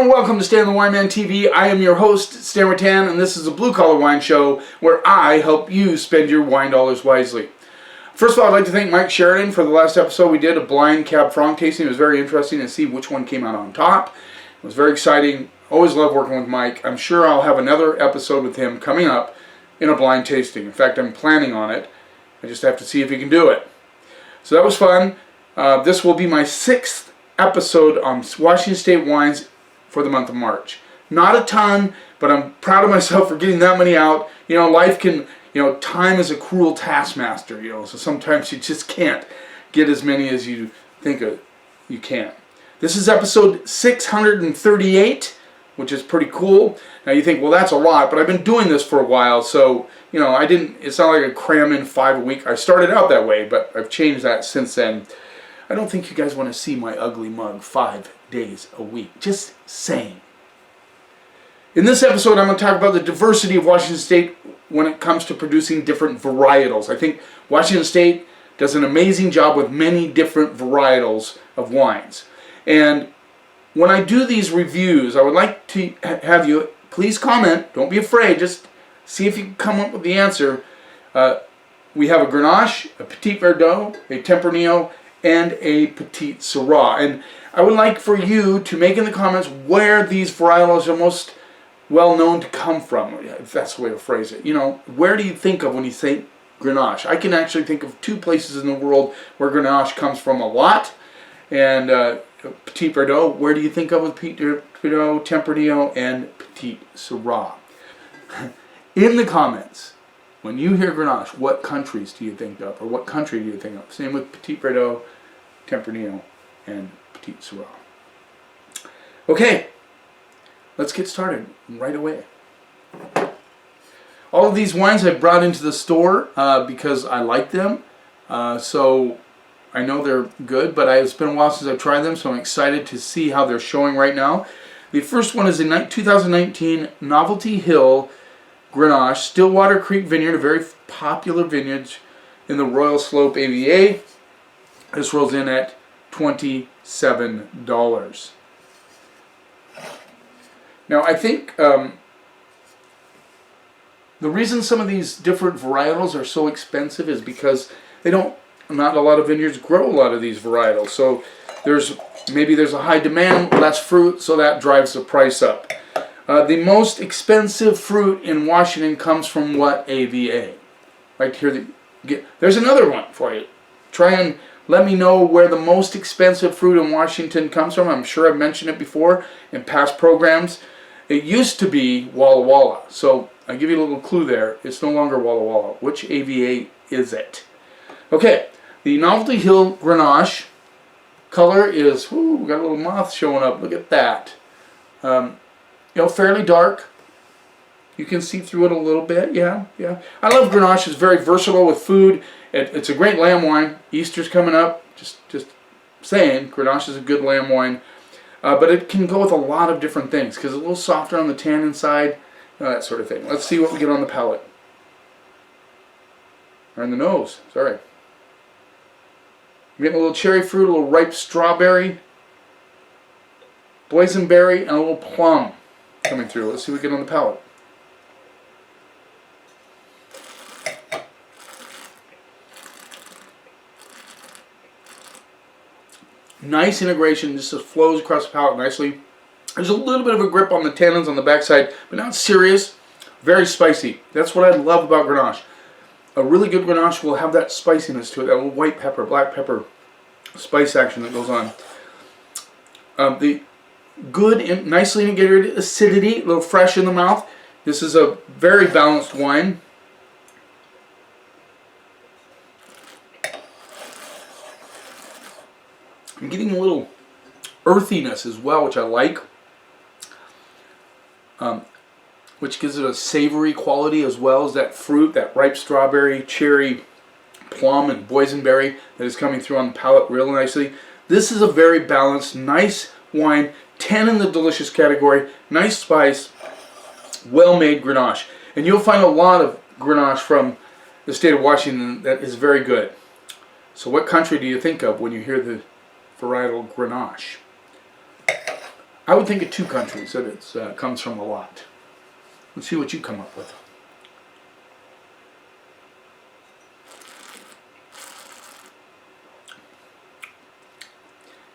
and welcome to Stan the Wine Man TV. I am your host, Stan Rattan, and this is a blue-collar wine show where I help you spend your wine dollars wisely. First of all, I'd like to thank Mike Sheridan for the last episode. We did a blind Cab Franc tasting. It was very interesting to see which one came out on top. It was very exciting. Always love working with Mike. I'm sure I'll have another episode with him coming up in a blind tasting. In fact, I'm planning on it. I just have to see if he can do it. So that was fun. This will be my 6th episode on Washington State wines for the month of March. Not a ton, but I'm proud of myself for getting that many out. You know, life can, time is a cruel taskmaster, so sometimes you just can't get as many as you think you can. This is episode 638, which is pretty cool. Now you think, well, that's a lot, but I've been doing this for a while, so, it's not like I cram in 5 a week. I started out that way, but I've changed that since then. I don't think you guys want to see my ugly mug 5 days a week. Just saying. In this episode, I'm going to talk about the diversity of Washington State when it comes to producing different varietals. I think Washington State does an amazing job with many different varietals of wines. And when I do these reviews, I would like to have you please comment. Don't be afraid. Just see if you can come up with the answer. We have a Grenache, a Petit Verdot, a Tempranillo, and a Petit Syrah. And I would like for you to make in the comments where these varietals are most well known to come from, if that's the way to phrase it. Where do you think of when you think Grenache? I can actually think of 2 places in the world where Grenache comes from a lot. And Petit Verdot, where do you think of with Petit Verdot, Tempranillo, and Petit Syrah? In the comments, when you hear Grenache, what countries do you think of? Or what country do you think of? Same with Petit Verdot, Tempranillo, and Petit Syrah. Okay, let's get started right away. All of these wines I brought into the store because I like them. So I know they're good, but it's been a while since I've tried them, so I'm excited to see how they're showing right now. The first one is a 2019 Novelty Hill Grenache, Stillwater Creek Vineyard, a very popular vineyard in the Royal Slope AVA. This rolls in at $27. Now, I think the reason some of these different varietals are so expensive is because not a lot of vineyards grow a lot of these varietals. So maybe there's a high demand, less fruit, so that drives the price up. The most expensive fruit in Washington comes from what AVA? Right here, there's another one for you. Try and let me know where the most expensive fruit in Washington comes from. I'm sure I've mentioned it before in past programs. It used to be Walla Walla, so I'll give you a little clue there. It's no longer Walla Walla. Which AVA is it? Okay, the Novelty Hill Grenache color is, we got a little moth showing up. Look at that. Fairly dark. You can see through it a little bit. Yeah. I love Grenache. It's very versatile with food. It's a great lamb wine. Easter's coming up. Just saying, Grenache is a good lamb wine. But it can go with a lot of different things because it's a little softer on the tannin side, that sort of thing. Let's see what we get on the palate. Or in the nose, sorry. I'm getting a little cherry fruit, a little ripe strawberry, boysenberry, and a little plum coming through. Let's see what we get on the palate. Nice integration, just flows across the palate nicely. There's a little bit of a grip on the tannins on the backside, but not serious. Very spicy. That's what I love about Grenache. A really good Grenache will have that spiciness to it, that little white pepper, black pepper spice action that goes on. The good and nicely integrated acidity, a little fresh in the mouth. This is a very balanced wine. I'm getting a little earthiness as well, which I like, which gives it a savory quality as well as that fruit, that ripe strawberry, cherry, plum, and boysenberry that is coming through on the palate real nicely. This is a very balanced, nice wine, 10 in the delicious category, nice spice, well-made Grenache. And you'll find a lot of Grenache from the state of Washington that is very good. So what country do you think of when you hear the varietal Grenache? I would think of 2 countries that it comes from a lot. Let's see what you come up with.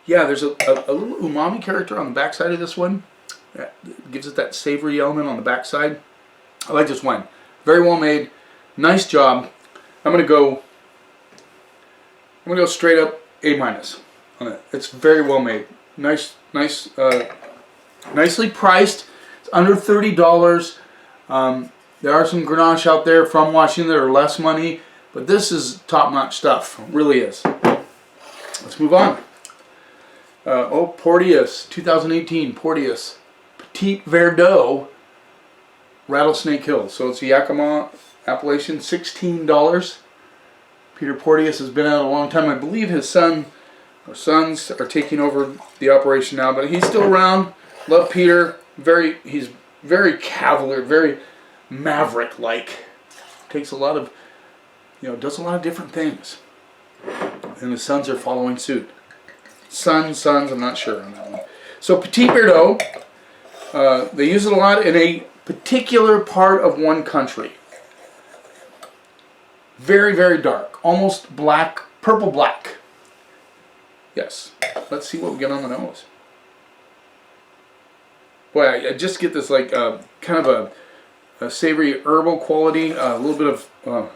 Yeah, there's a little umami character on the backside of this one. That gives it that savory element on the backside. I like this wine. Very well made. Nice job. I'm gonna go straight up A- on it. It's very well made. Nicely priced. It's under $30. There are some Grenache out there from Washington that are less money, but this is top-notch stuff. It really is. Let's move on. Porteous, 2018 Porteous Petit Verdot Rattlesnake Hill. So it's the Yakima appellation, $16. Peter Porteous has been out a long time. I believe his son or sons are taking over the operation now, but he's still around. Love Peter. He's very cavalier, very maverick-like. Takes a lot of, does a lot of different things. And his sons are following suit. Sons, I'm not sure on that one. So Petit Verdot, they use it a lot in a particular part of one country. Very, very dark. Almost black, purple black. Yes. Let's see what we get on the nose. Boy, I just get this like kind of a savory herbal quality, a little bit of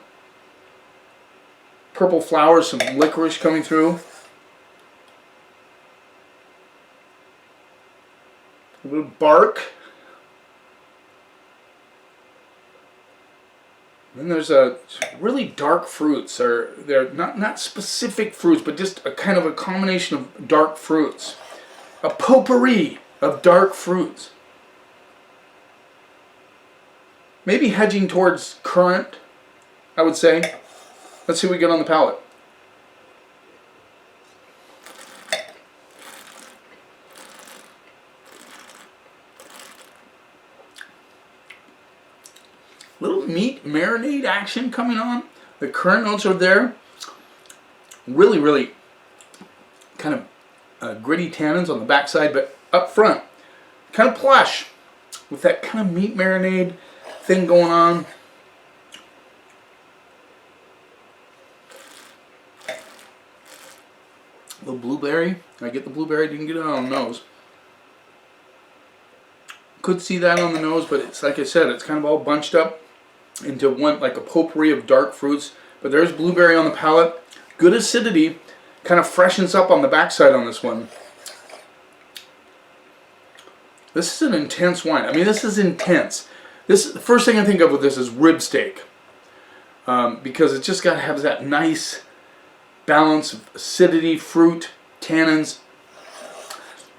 purple flowers, some licorice coming through. A little bark. Then there's really dark fruits. They're not specific fruits, but just a kind of a combination of dark fruits. A potpourri of dark fruits. Maybe hedging towards currant, I would say. Let's see what we get on the palate. Little meat marinade action coming on. The currant notes are there. Really, really kind of gritty tannins on the backside, but up front, kind of plush with that kind of meat marinade thing going on. A little blueberry. I get the blueberry, didn't get it on the nose. Could see that on the nose, but it's like I said, it's kind of all bunched up into one, like a potpourri of dark fruits. But there's blueberry on the palate. Good acidity. Kind of freshens up on the backside on this one. This is an intense wine. I mean, this is intense. The first thing I think of with this is rib steak. Because it's just got to have that nice balance of acidity, fruit, tannins.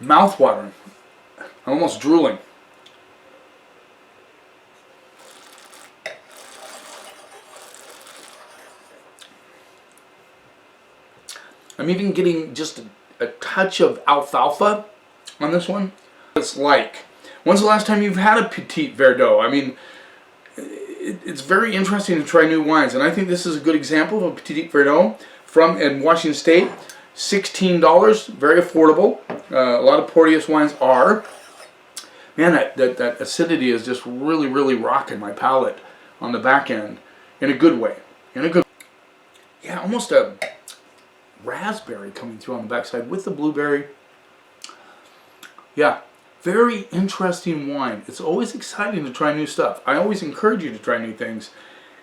Mouth-watering. I'm almost drooling. I'm even getting just a touch of alfalfa on this one. It's like, when's the last time you've had a Petit Verdot? I mean, it's very interesting to try new wines, and I think this is a good example of a Petit Verdot in Washington State. $16, very affordable. A lot of Porteous wines are. Man, that acidity is just really, really rocking my palate on the back end in a good way. Yeah, almost a raspberry coming through on the backside with the blueberry. Yeah, very interesting wine. It's always exciting to try new stuff. I always encourage you to try new things,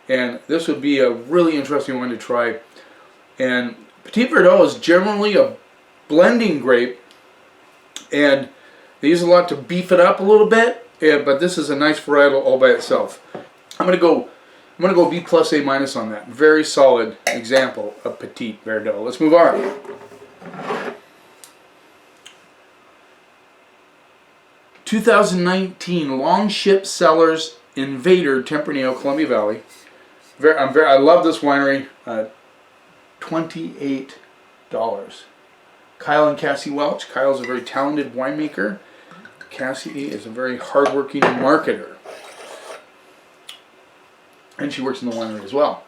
and this would be a really interesting one to try. And Petit Verdot is generally a blending grape, and they use a lot to beef it up a little bit, but this is a nice varietal all by itself. I'm gonna go B plus A minus on that. Very solid example of Petit Verdot. Let's move on. (2019) Longship Cellars Invader, Tempranillo, Columbia Valley. I love this winery. $28. Kyle and Cassie Welch. Kyle's a very talented winemaker. Cassie is a very hardworking marketer. And she works in the winery as well.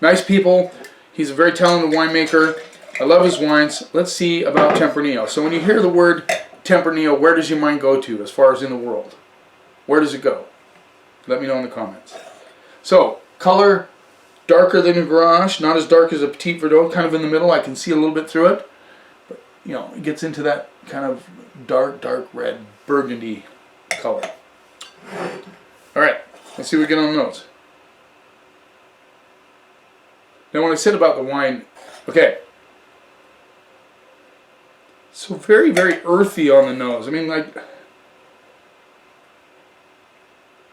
Nice people. He's a very talented winemaker. I love his wines. Let's see about Tempranillo. So when you hear the word Tempranillo, where does your mind go to as far as in the world? Where does it go? Let me know in the comments. So, color, darker than a Grenache, not as dark as a Petit Verdot, kind of in the middle. I can see a little bit through it. But, you know, it gets into that kind of dark red, burgundy color. Alright, let's see what we get on the nose. Now when I said about the wine, okay, so very, very earthy on the nose. I mean, like,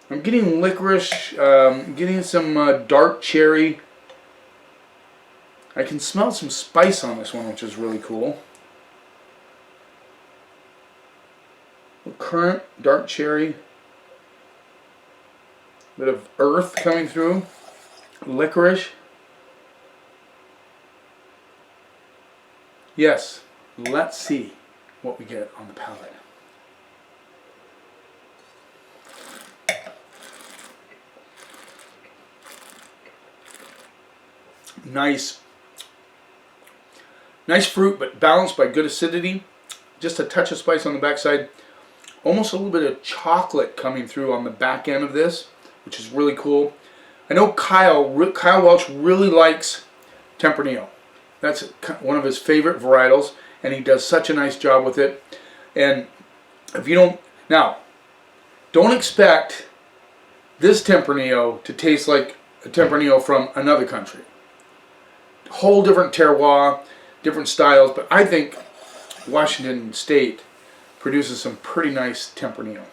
I'm getting licorice, getting some dark cherry. I can smell some spice on this one, which is really cool. Currant, dark cherry, bit of earth coming through, licorice. Yes, let's see what we get on the palate. Nice fruit, but balanced by good acidity. Just a touch of spice on the backside. Almost a little bit of chocolate coming through on the back end of this, which is really cool. I know Kyle Welch really likes Tempranillo. That's one of his favorite varietals, and he does such a nice job with it. And if you don't, now, don't expect this Tempranillo to taste like a Tempranillo from another country. Whole different terroir, different styles, but I think Washington State produces some pretty nice Tempranillo.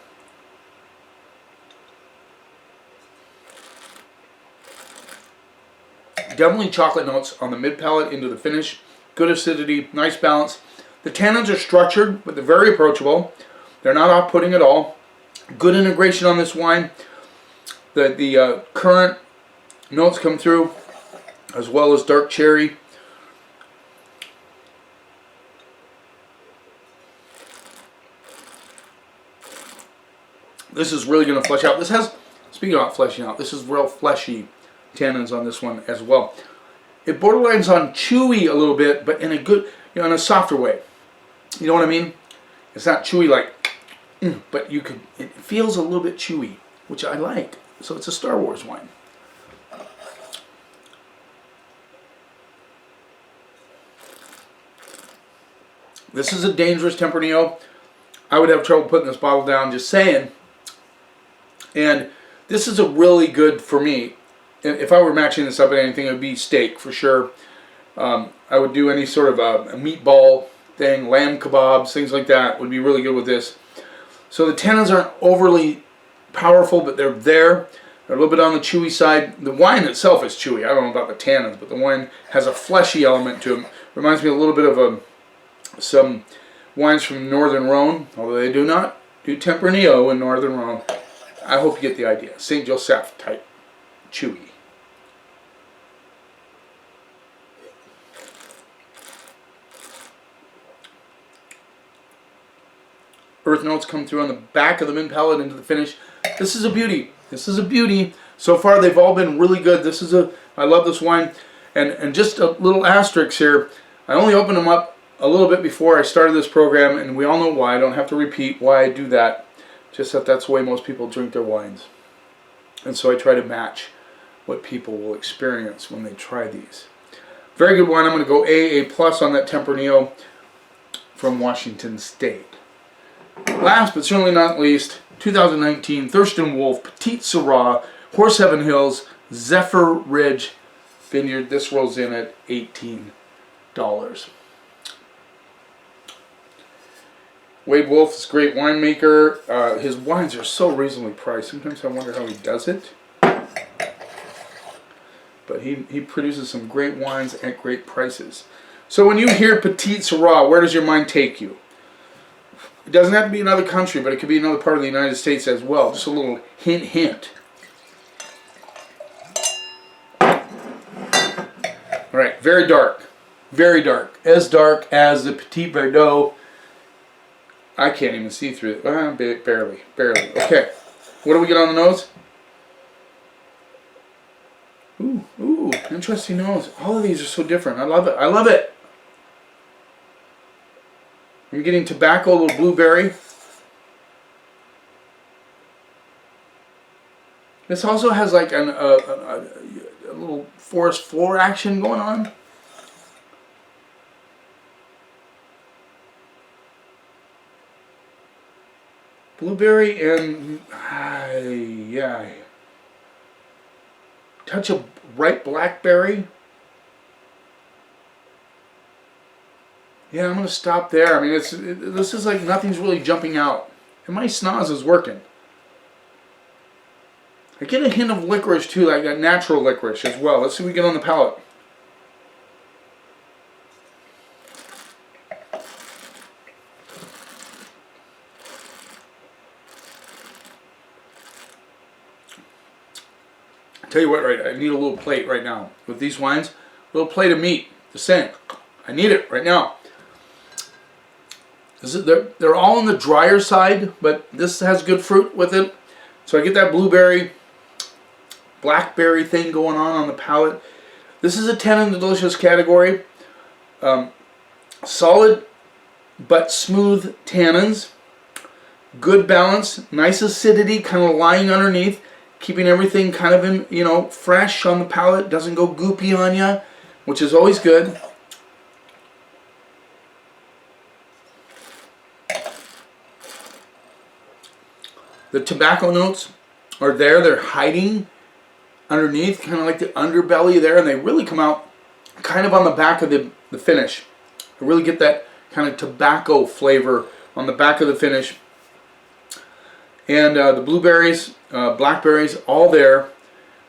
Definitely chocolate notes on the mid palate into the finish. Good acidity, nice balance. The tannins are structured, but they're very approachable. They're not off-putting at all. Good integration on this wine. The currant notes come through, as well as dark cherry. This is really going to flesh out. This has, speaking about fleshing out, this is real fleshy tannins on this one as well. It borderlines on chewy a little bit, but in a good, you know, in a softer way. You know what I mean? It's not chewy like, but you could, it feels a little bit chewy, which I like. So it's a Star Wars wine. This is a dangerous Tempranillo. I would have trouble putting this bottle down, just saying. And this is a really good, for me, if I were matching this up at anything, it would be steak for sure. I would do any sort of a meatball thing, lamb kebabs, things like that would be really good with this. So the tannins aren't overly powerful, but they're there. They're a little bit on the chewy side. The wine itself is chewy. I don't know about the tannins, but the wine has a fleshy element to it. Reminds me a little bit of some wines from Northern Rhone, although they do not do Tempranillo in Northern Rhone. I hope you get the idea. St. Joseph type chewy. Earth notes come through on the back of the mid palate into the finish. This is a beauty. This is a beauty. So far they've all been really good. This is I love this wine. And just a little asterisk here. I only opened them up a little bit before I started this program, and we all know why. I don't have to repeat why I do that. Just that's the way most people drink their wines. And so I try to match what people will experience when they try these. Very good wine. I'm going to go A+ on that Tempranillo from Washington State. Last but certainly not least, 2019 Thurston Wolf Petite Syrah, Horseheaven Hills, Zephyr Ridge Vineyard. This rolls in at $18. Wade Wolf is a great winemaker. His wines are so reasonably priced. Sometimes I wonder how he does it. But he produces some great wines at great prices. So when you hear Petite Syrah, where does your mind take you? It doesn't have to be another country, but it could be another part of the United States as well. Just a little hint, hint. Alright, very dark. Very dark. As dark as the Petit Verdot. I can't even see through it. Barely. Okay. What do we get on the nose? Ooh, interesting nose. All of these are so different. I love it. I'm getting tobacco, a little blueberry. This also has like a little forest floor action going on. Blueberry and yeah, touch of ripe blackberry. Yeah, I'm gonna stop there. I mean, this is like nothing's really jumping out, and my snaz is working. I get a hint of licorice too, like that natural licorice as well. Let's see what we get on the palate. Tell you what, right? I need a little plate right now with these wines. A little plate of meat, the same. I need it right now. They're all on the drier side, but this has good fruit with it. So I get that blueberry, blackberry thing going on the palate. This is a 10 in the delicious category. Solid but smooth tannins. Good balance, nice acidity kind of lying underneath, keeping everything kind of in, you know, fresh on the palate. Doesn't go goopy on you, which is always good. The tobacco notes are there. They're hiding underneath, kind of like the underbelly there, and they really come out kind of on the back of the finish. I really get that kind of tobacco flavor on the back of the finish. And the blueberries, blackberries, all there.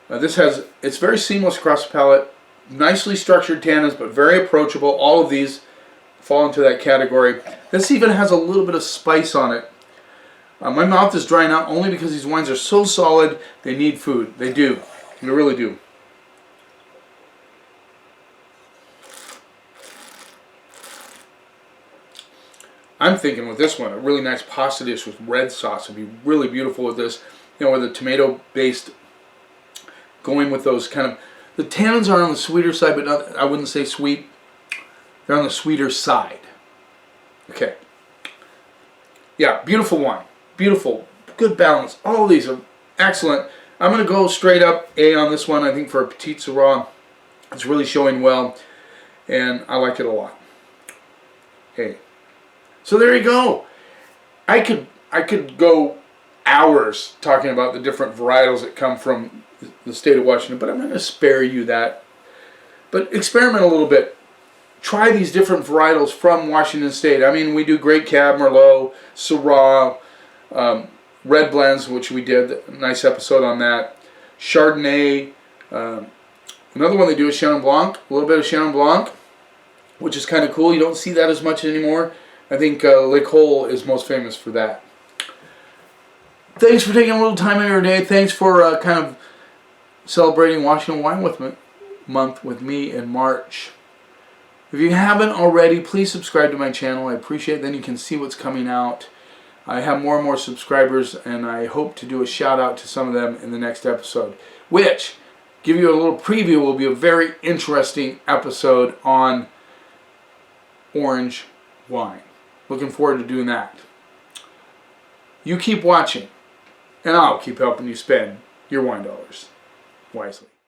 It's very seamless across the palate. Nicely structured tannins, but very approachable. All of these fall into that category. This even has a little bit of spice on it. My mouth is drying out only because these wines are so solid. They need food. They do. They really do. I'm thinking with this one, a really nice pasta dish with red sauce would be really beautiful with this. You know, with a tomato-based, going with those kind of, the tannins are on the sweeter side, but not, I wouldn't say sweet. They're on the sweeter side. Okay. Yeah, beautiful wine. Beautiful. Good balance. All of these are excellent. I'm going to go straight up A on this one. I think for a Petite Syrah, it's really showing well, and I like it a lot. A. So there you go. I could go hours talking about the different varietals that come from the state of Washington, but I'm not going to spare you that. But experiment a little bit. Try these different varietals from Washington State. I mean, we do Great Cab, Merlot, Syrah, red blends, which we did a nice episode on that. Chardonnay. Another one they do is Chenin Blanc. A little bit of Chenin Blanc, which is kind of cool. You don't see that as much anymore. I think Le Cole is most famous for that. Thanks for taking a little time in your day. Thanks for kind of celebrating Washington Wine Month with me in March. If you haven't already, please subscribe to my channel. I appreciate it. Then you can see what's coming out. I have more and more subscribers, and I hope to do a shout out to some of them in the next episode, which, give you a little preview, will be a very interesting episode on orange wine. Looking forward to doing that. You keep watching, and I'll keep helping you spend your wine dollars wisely.